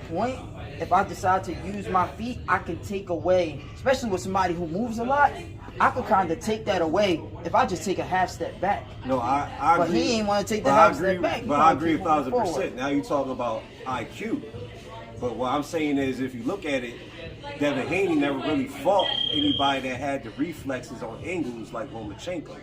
point, if I decide to use my feet, I can take away, especially with somebody who moves a lot, I could kind of take that away if I just take a half step back. No, I but agree. he ain't want to take the half step back. But I agree 1,000%. Now you talking about IQ. But what I'm saying is, if you look at it, Devin Haney never really fought anybody that had the reflexes on angles like Lomachenko.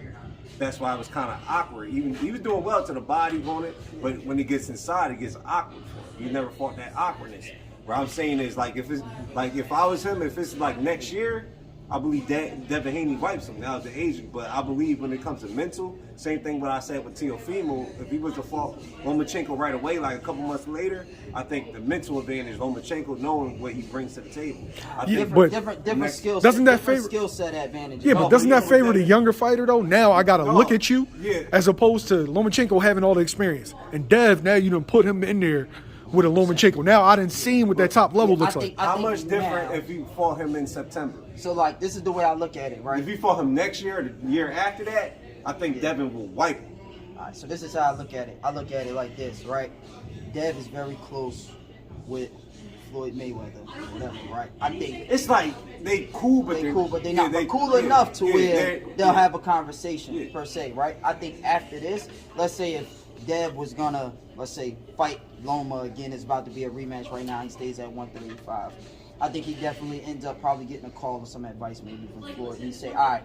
That's why it was kind of awkward. Even he was doing well to the body on it, but when it gets inside, it gets awkward for him. He never fought that awkwardness. What I'm saying is, like, if I was him, if it's like next year, I believe Devin Haney wipes him. Now the agent, but I believe when it comes to mental, same thing what I said with Teofimo. If he was to fall Lomachenko right away, like a couple months later, I think the mental advantage Lomachenko knowing what he brings to the table. Different skill set. Doesn't that favor skill set advantage? Yeah, but doesn't that favor the younger fighter though? Now I got to look at you, as opposed to Lomachenko having all the experience, and Dev. Now you done put him in there with a Lomachenko. Now I didn't see him what that top level looks like. How much different if you fought him in September? So like this is the way I look at it, right? If you fought him next year or the year after that, I think Devin will wipe him. All right, so this is how I look at it. I look at it like this, right? Dev is very close with Floyd Mayweather, whatever, right? I think it's like they cool, but they're not cool enough to where they'll have a conversation per se, right? I think after this, let's say if Dev was gonna, let's say, fight Loma again, it's about to be a rematch right now. He stays at 135. I think he definitely ends up probably getting a call or some advice maybe from Floyd. And he say, all right,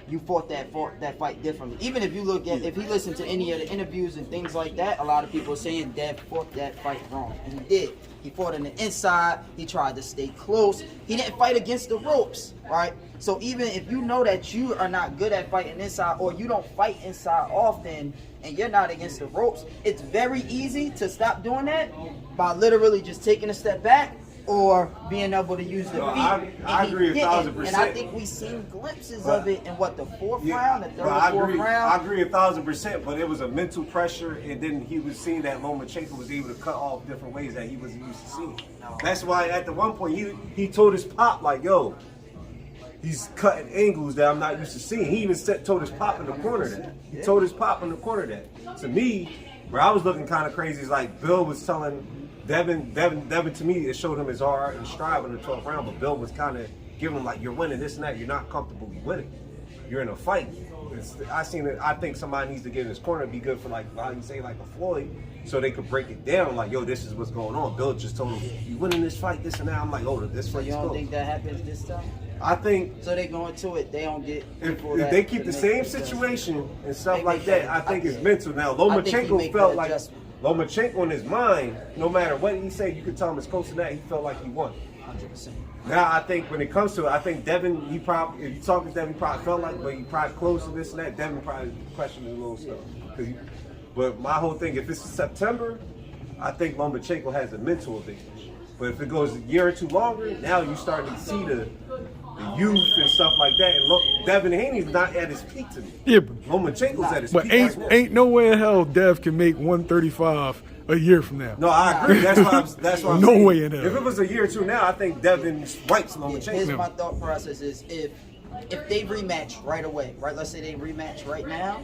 you fought that fight differently. Even if you look at, if he listened to any of the interviews and things like that, a lot of people are saying Dev fought that fight wrong. And he did. He fought on the inside. He tried to stay close. He didn't fight against the ropes, right? So even if you know that you are not good at fighting inside, or you don't fight inside often, and you're not against the ropes, it's very easy to stop doing that by literally just taking a step back or being able to use the feet. I agree 1,000%. And I think we've seen glimpses of it in the fourth round, the third or fourth round. I agree 1,000%, but it was a mental pressure, and then he was seeing that Lomachenko was able to cut off different ways that he wasn't used to seeing. That's why at the one point he told his pop, like, yo, he's cutting angles that I'm not used to seeing. He even told his pop in the corner that. He told his pop in the corner that. To me, where I was looking kind of crazy is like Bill was telling Devin to me, it showed him his heart and strive in the 12th round, but Bill was kind of giving him like, you're winning this and that. You're not comfortably winning. You're in a fight. I think somebody needs to get in his corner, be good for like, how you say, like a Floyd, so they could break it down like, yo, this is what's going on. Bill just told him, you winning this fight, this and that. I'm like, oh, this fight. So you don't think that happens this time? I think so. They go into it. They don't get. If they keep the same situation and stuff like that, I think it's mental. Now Lomachenko felt like Lomachenko in his mind, no matter what he said, you could tell him it's close to that. He felt like he won. 100%. Now I think when it comes to it, I think Devin, if you talk to Devin, he probably felt like, but he probably close to this and that. Devin probably questioned a little stuff. But my whole thing, if it's September, I think Lomachenko has a mental advantage. But if it goes a year or two longer, now you're starting to see the youth and stuff like that. And look, Devin Haney's not at his peak to me. Yeah, but Lomachenko's at his peak. But ain't no way in hell Dev can make 135 a year from now. No, I agree. That's why I'm no saying. Way in hell. If it was a year or two now, I think Devin wipes Lomachenko. Here's my thought process is if they rematch right away, right? Let's say they rematch right now,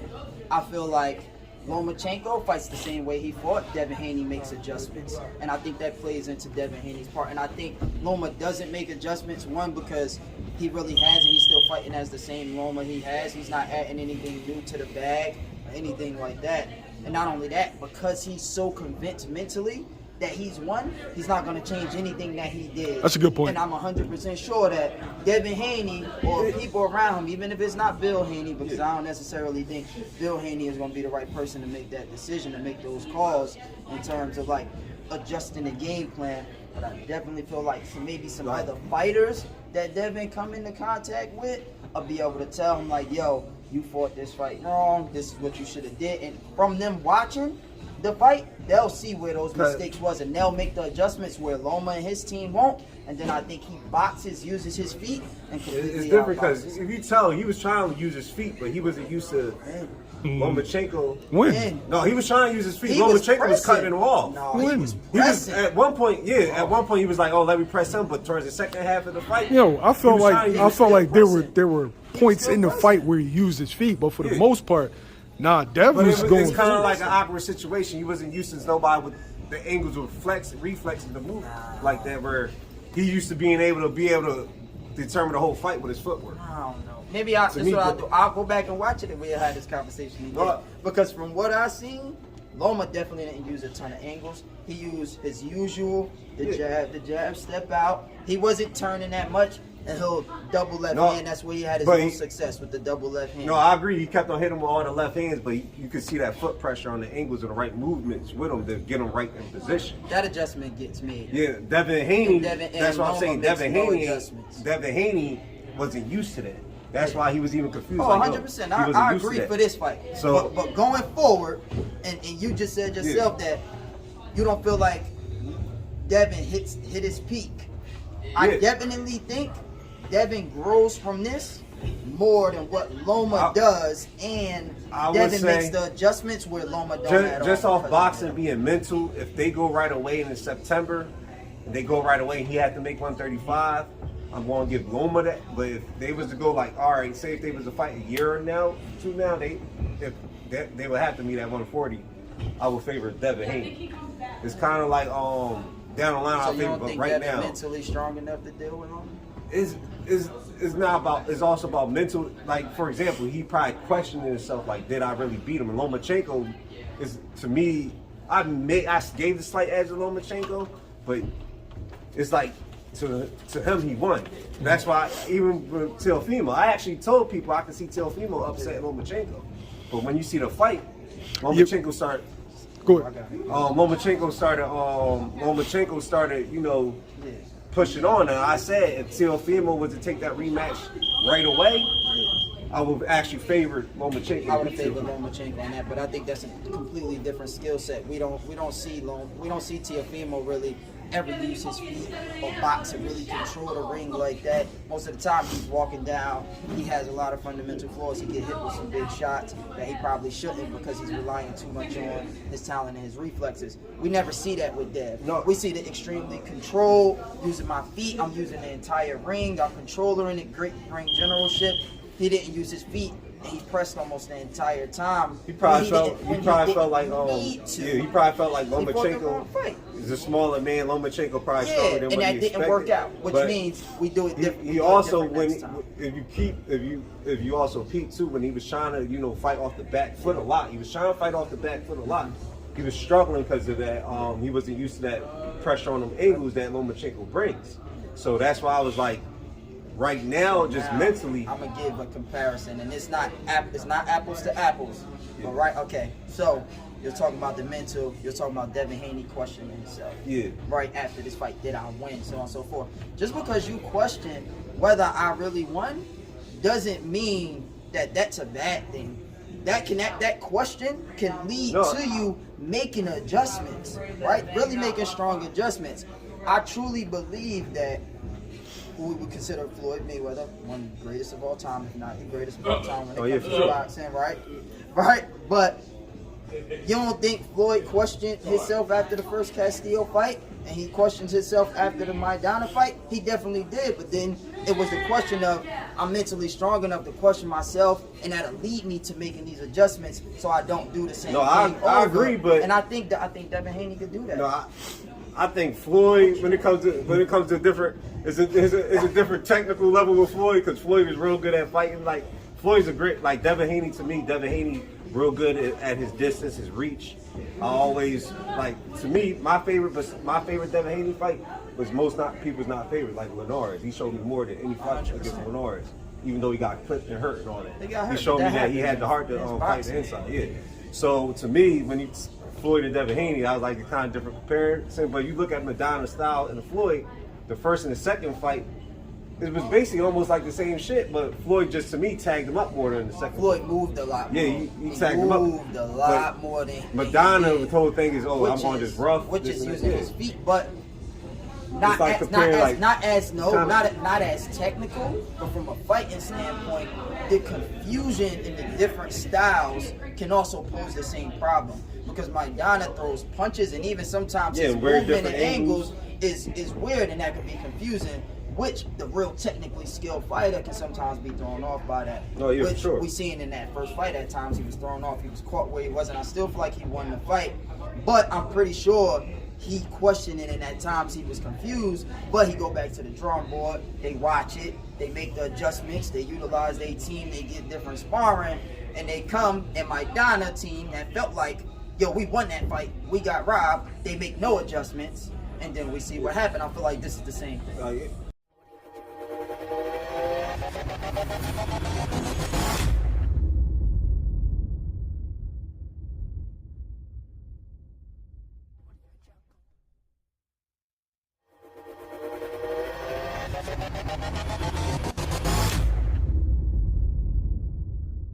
I feel like Lomachenko fights the same way he fought. Devin Haney makes adjustments, and I think that plays into Devin Haney's part. And I think Loma doesn't make adjustments, one, because he really hasn't. He's still fighting as the same Loma he has. He's not adding anything new to the bag or anything like that. And not only that, because he's so convinced mentally that he's won, he's not going to change anything that he did. That's a good point. And I'm 100% sure that Devin Haney or people around him, even if it's not Bill Haney, because I don't necessarily think Bill Haney is going to be the right person to make that decision, to make those calls in terms of like adjusting the game plan. But I definitely feel like maybe some other fighters that Devin come into contact with will be able to tell him like, yo, you fought this fight wrong, this is what you should have did. And from them watching the fight, they'll see where those mistakes was, and they'll make the adjustments where Loma and his team won't. And then I think he uses his feet, and it's different because if you tell, he was trying to use his feet, but he wasn't used to Lomachenko. When? No, he was trying to use his feet. Lomachenko was cutting him off. No, when? He was at one point. Yeah, at one point he was like, "Oh, let me press him," but towards the second half of the fight, I felt like there were points in the fight where he used his feet, but for the most part, nah, Dev was going. It's kind of like an awkward situation. He wasn't used to nobody with the angles were reflexing the move like that, where he used to being able to determine the whole fight with his footwork. I don't know. Maybe that's what I'll do. I'll go back and watch it and we'll have this conversation again. Because from what I've seen, Loma definitely didn't use a ton of angles. He used his usual, the jab, step out. He wasn't turning that much, and he'll double left hand. That's where he had his most success, with the double left hand. No, I agree. He kept on hitting with all the left hands, but you could see that foot pressure on the angles and the right movements with him to get him right in position. That adjustment gets made. Yeah, Devin Haney. That's what I'm saying. Devin Haney wasn't used to that. That's why he was even confused. Oh, 100%. I agree for this fight. So, but going forward, and you just said yourself that you don't feel like Devin hit his peak. I definitely think Devin grows from this more than what Loma does, and Devin makes the adjustments where Loma don't. Just off boxing being mental, if they go right away in September, and they go right away, and he had to make 135. I'm going to give Loma that, but if they was to go like, all right, say if they was to fight a year now, they would have to meet at 140. I would favor Devin Haney. It's kind of like down the line, I'll favor, but right now, mentally strong enough to deal with Loma? It's not about. It's also about mental. Like, for example, he probably questioning himself, like, did I really beat him? And Lomachenko is, to me, I gave the slight edge to Lomachenko, but it's like, to him, he won. That's why, even with Teofimo, I actually told people I could see Teofimo upset Lomachenko. But when you see the fight, Lomachenko started. Go ahead. Lomachenko started, pushing on. And I said, if Teofimo was to take that rematch right away, I would actually favor Lomachenko. I would favor Lomachenko on that, but I think that's a completely different skill set. We don't see Teofimo really ever use his feet or box and really control the ring like that. Most of the time he's walking down. He has a lot of fundamental flaws. He get hit with some big shots that he probably shouldn't, because he's relying too much on his talent and his reflexes. We never see that with Dev. No. We see the extremely control, using my feet. I'm using the entire ring. I'm controlling it, great ring generalship. He didn't use his feet. He pressed almost the entire time. He probably felt like Lomachenko is a smaller man. Lomachenko probably stronger than what he expected. And that didn't work out, which means we do it different. He also, if you also peep too, when he was trying to fight off the back foot a lot. He was trying to fight off the back foot a lot. He was struggling because of that. He wasn't used to that pressure on them angles that Lomachenko brings. So that's why I was like, right now, just mentally, I'm gonna give a comparison, and it's not apples to apples. Yeah. All right, okay. So you're talking about the mental. You're talking about Devin Haney questioning himself. Yeah. Right after this fight, did I win? So on and so forth. Just because you question whether I really won, doesn't mean that that's a bad thing. That question can lead to you making adjustments, right? Really making strong adjustments. I truly believe that who we would consider Floyd Mayweather, one of the greatest of all time, if not the greatest of all time when it comes to boxing, right? Right? But you don't think Floyd questioned himself after the first Castillo fight, and he questioned himself after the Maidana fight? He definitely did, but then it was the question of, I'm mentally strong enough to question myself, and that'll lead me to making these adjustments so I don't do the same thing I agree, but and I think Devin Haney could do that. No, I think Floyd, when it comes to different, it's a different technical level with Floyd, because Floyd is real good at fighting. Like, Floyd's a great, like, Devin Haney, to me, Devin Haney real good at his distance, his reach. I always, like, to me, my favorite Devin Haney fight was people's not favorite, like Linares. He showed me more than any fight against Linares, even though he got clipped and hurt and all that. He showed me that he had the heart to fight the inside. Yeah. So to me, when Floyd and Devin Haney, I was like a kind of different comparison. But you look at Maidana style and the Floyd, the first and the second fight, it was basically almost like the same shit, but Floyd just, to me, tagged him up more than the second. Floyd moved a lot more. Yeah, he tagged him up. Moved a lot more than Maidana. The whole thing is, I'm going just rough. Which is using his feet, but not as technical, but from a fighting standpoint, the confusion in the different styles can also pose the same problem. Because Maidana throws punches, and even sometimes his movement and angles is weird, and that can be confusing, which the real technically skilled fighter can sometimes be thrown off by that. Oh, yeah, which for sure. We seen in that first fight at times he was thrown off, he was caught where he wasn't. I still feel like he won the fight, but I'm pretty sure he questioned it, and at times he was confused, but he go back to the drawing board, they watch it, they make the adjustments, they utilize their team, they get different sparring, and they come, and my Donna team that felt like, yo, we won that fight, we got robbed, they make no adjustments, and then we see what happened. I feel like this is the same thing.